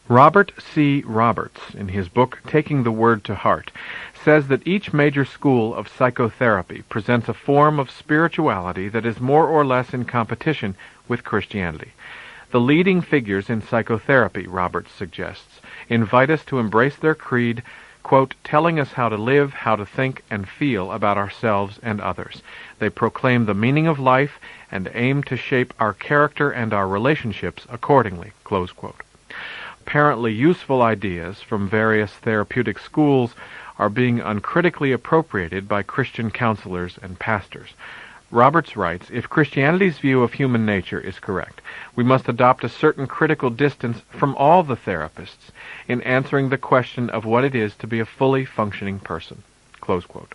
Robert C. Roberts, in his book Taking the Word to Heart, says that each major school of psychotherapy presents a form of spirituality that is more or less in competition with Christianity. The leading figures in psychotherapy, Roberts suggests, invite us to embrace their creed, quote, telling us how to live, how to think, and feel about ourselves and others. They proclaim the meaning of life and aim to shape our character and our relationships accordingly, close quote. Apparently useful ideas from various therapeutic schools are being uncritically appropriated by Christian counselors and pastors. Roberts writes, if Christianity's view of human nature is correct, we must adopt a certain critical distance from all the therapists in answering the question of what it is to be a fully functioning person. Close quote.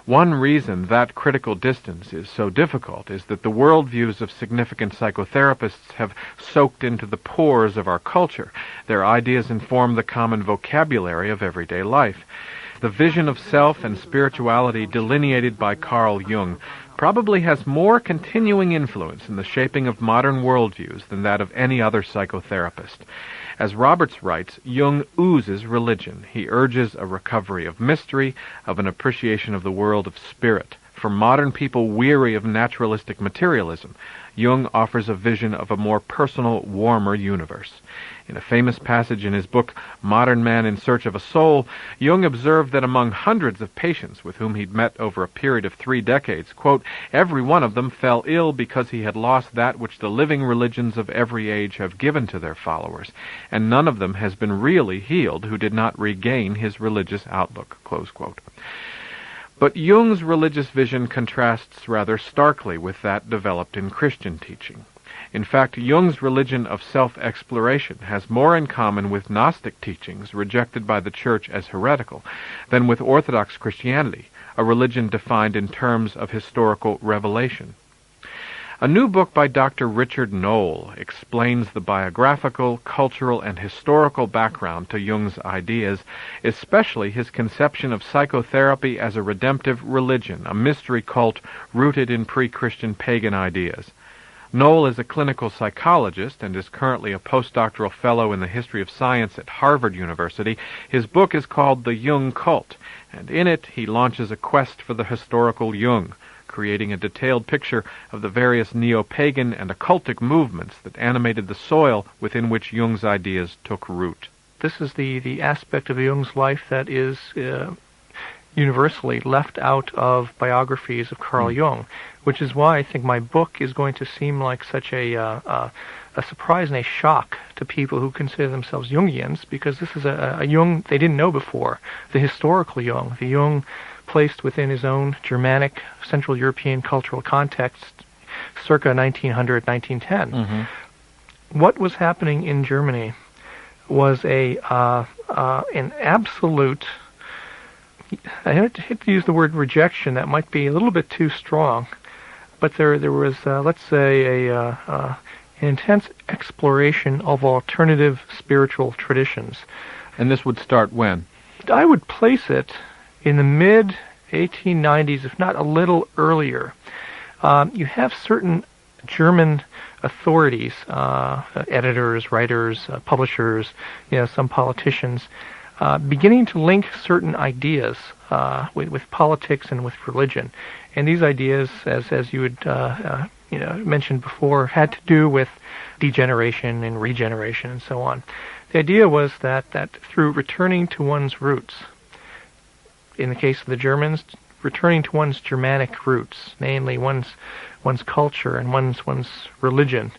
One reason that critical distance is so difficult is that the worldviews of significant psychotherapists have soaked into the pores of our culture. Their ideas inform the common vocabulary of everyday life. The vision of self and spirituality delineated by Carl Jung probably has more continuing influence in the shaping of modern worldviews than that of any other psychotherapist. As Roberts writes, Jung oozes religion. He urges a recovery of mystery, of an appreciation of the world of spirit. For modern people weary of naturalistic materialism, Jung offers a vision of a more personal, warmer universe. In a famous passage in his book, Modern Man in Search of a Soul, Jung observed that among hundreds of patients with whom he'd met over a period of 3 decades, quote, every one of them fell ill because he had lost that which the living religions of every age have given to their followers, and none of them has been really healed who did not regain his religious outlook, close quote. But Jung's religious vision contrasts rather starkly with that developed in Christian teaching. In fact, Jung's religion of self-exploration has more in common with Gnostic teachings rejected by the Church as heretical than with Orthodox Christianity, a religion defined in terms of historical revelation. A new book by Dr. Richard Noll explains the biographical, cultural, and historical background to Jung's ideas, especially his conception of psychotherapy as a redemptive religion, a mystery cult rooted in pre-Christian pagan ideas. Noll is a clinical psychologist and is currently a postdoctoral fellow in the history of science at Harvard University. His book is called The Jung Cult, and in it he launches a quest for the historical Jung, creating a detailed picture of the various neo-pagan and occultic movements that animated the soil within which Jung's ideas took root. This is the aspect of Jung's life that is universally left out of biographies of Carl Jung, which is why I think my book is going to seem like such a surprise and a shock to people who consider themselves Jungians, because this is a Jung they didn't know before, the historical Jung, the Jung placed within his own Germanic, Central European cultural context circa 1900, 1910. Mm-hmm. What was happening in Germany was an absolute, I hate to use the word rejection, that might be a little bit too strong, but there was, let's say, an intense exploration of alternative spiritual traditions. And this would start when? I would place it in the mid-1890s, if not a little earlier. You have certain German authorities, editors, writers, publishers, some politicians, beginning to link certain ideas with politics and with religion. And these ideas, as you had mentioned before, had to do with degeneration and regeneration and so on. The idea was that through returning to one's roots, in the case of the Germans, returning to one's Germanic roots, namely one's culture and one's religion,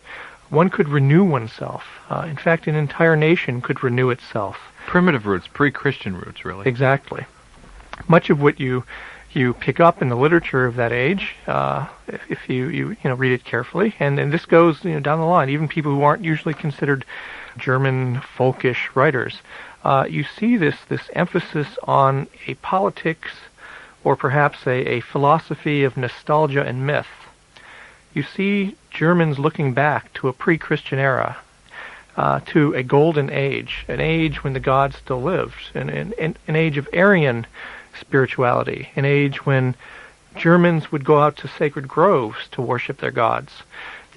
one could renew oneself. In fact, an entire nation could renew itself. Primitive roots, pre-Christian roots, really. Exactly. Much of what you pick up in the literature of that age, if you read it carefully, and this goes down the line, even people who aren't usually considered German folkish writers, you see this emphasis on a politics or perhaps a philosophy of nostalgia and myth. You see Germans looking back to a pre-Christian era, to a golden age, an age when the gods still lived, an age of Aryan spirituality, an age when Germans would go out to sacred groves to worship their gods.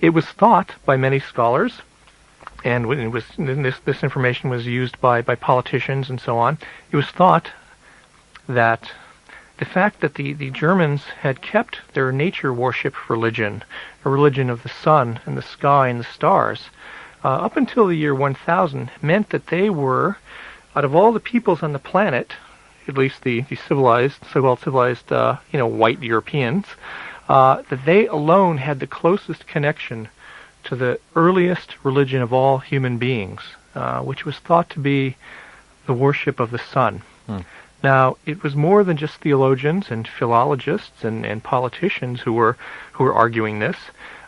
It was thought by many scholars and this information was used by politicians and so on. It was thought that the fact that the Germans had kept their nature worship religion, a religion of the sun and the sky and the stars, up until the year 1000, meant that they were, out of all the peoples on the planet, at least the civilized, so-called civilized, white Europeans, that they alone had the closest connection to the earliest religion of all human beings, which was thought to be the worship of the sun. Now, it was more than just theologians and philologists and politicians who were arguing this,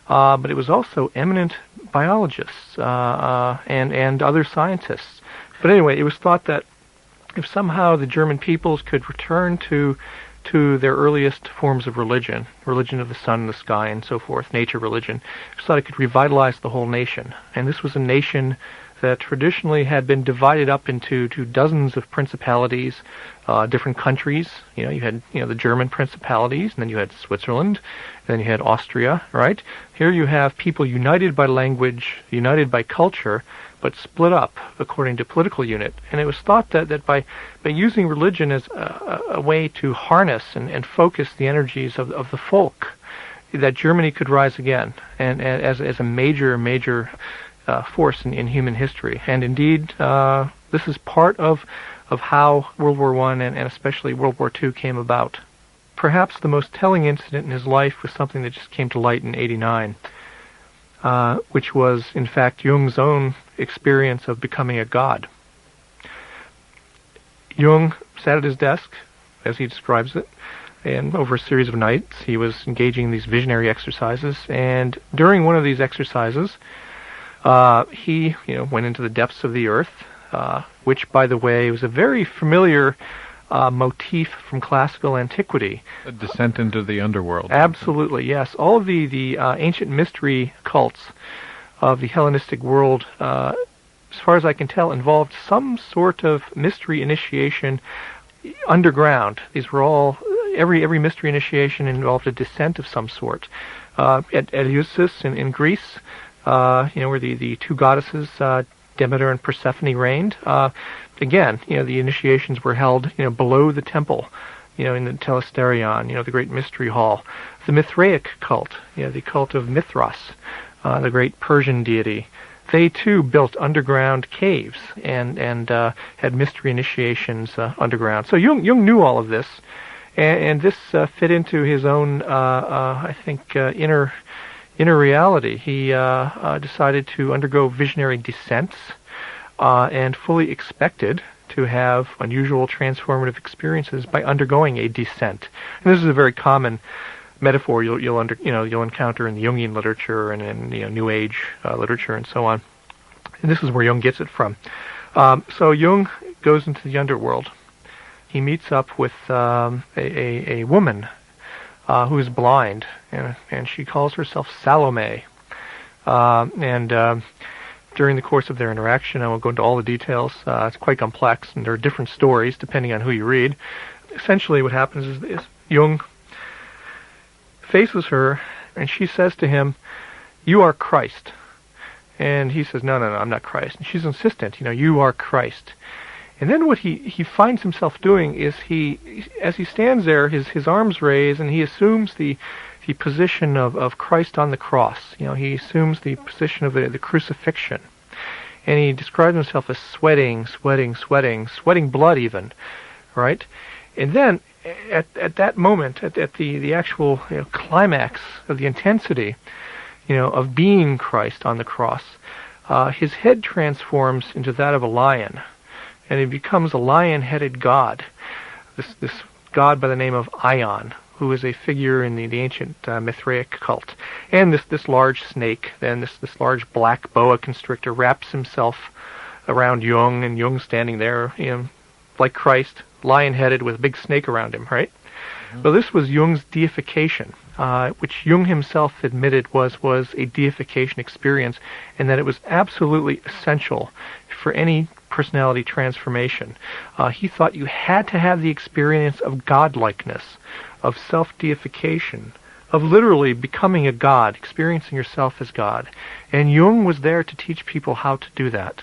but it was also eminent biologists and other scientists. But anyway, it was thought that if somehow the German peoples could return to their earliest forms of religion of the sun and the sky and so forth, nature religion, it was thought it could revitalize the whole nation. And this was a nation that traditionally had been divided up into dozens of principalities, different countries. You had the German principalities, and then you had Switzerland, and then you had Austria, right? Here you have people united by language, united by culture, but split up according to political unit. And it was thought that by using religion as a way to harness and focus the energies of the folk, that Germany could rise again, and as a major force in human history. And indeed, this is part of how World War I and especially World War II came about. Perhaps the most telling incident in his life was something that just came to light in '89, which was, in fact, Jung's own experience of becoming a god. Jung sat at his desk, as he describes it, and over a series of nights he was engaging in these visionary exercises, and during one of these exercises, he went into the depths of the earth, which, by the way, was a very familiar motif from classical antiquity. A descent into the underworld. Absolutely, yes. All of the ancient mystery cults of the Hellenistic world, as far as I can tell, involved some sort of mystery initiation underground. These were all, every mystery initiation involved a descent of some sort. At Eleusis in Greece, where the two goddesses, Demeter and Persephone, reigned. Again, the initiations were held, below the temple, in the Telesterion, the great mystery hall. The Mithraic cult, the cult of Mithras, the great Persian deity, they too built underground caves and had mystery initiations underground. So Jung knew all of this, and this fit into his own, inner reality. He decided to undergo visionary descents and fully expected to have unusual transformative experiences by undergoing a descent. And this is a very common metaphor you'll encounter in the Jungian literature and in New Age literature and so on. And this is where Jung gets it from. So Jung goes into the underworld. He meets up with a woman who is blind, and she calls herself Salome. During the course of their interaction, I won't go into all the details. It's quite complex, and there are different stories depending on who you read. Essentially, what happens is Jung faces her, and she says to him, "You are Christ." And he says, No, I'm not Christ. And she's insistent, you are Christ. And then what he finds himself doing is as he stands there, his arms raised, and he assumes the position of Christ on the cross. He assumes the position of the crucifixion. And he describes himself as sweating blood even, right? And then at that moment, at the actual climax of the intensity, of being Christ on the cross, his head transforms into that of a lion, and he becomes a lion-headed god. This god by the name of Ion, who is a figure in the ancient Mithraic cult. And this large snake, then this large black boa constrictor, wraps himself around Jung, and Jung standing there, like Christ, lion-headed with a big snake around him, right? Mm-hmm. So this was Jung's deification, which Jung himself admitted was a deification experience, and that it was absolutely essential for any personality transformation. He thought you had to have the experience of godlikeness, of self-deification, of literally becoming a god, experiencing yourself as God. And Jung was there to teach people how to do that.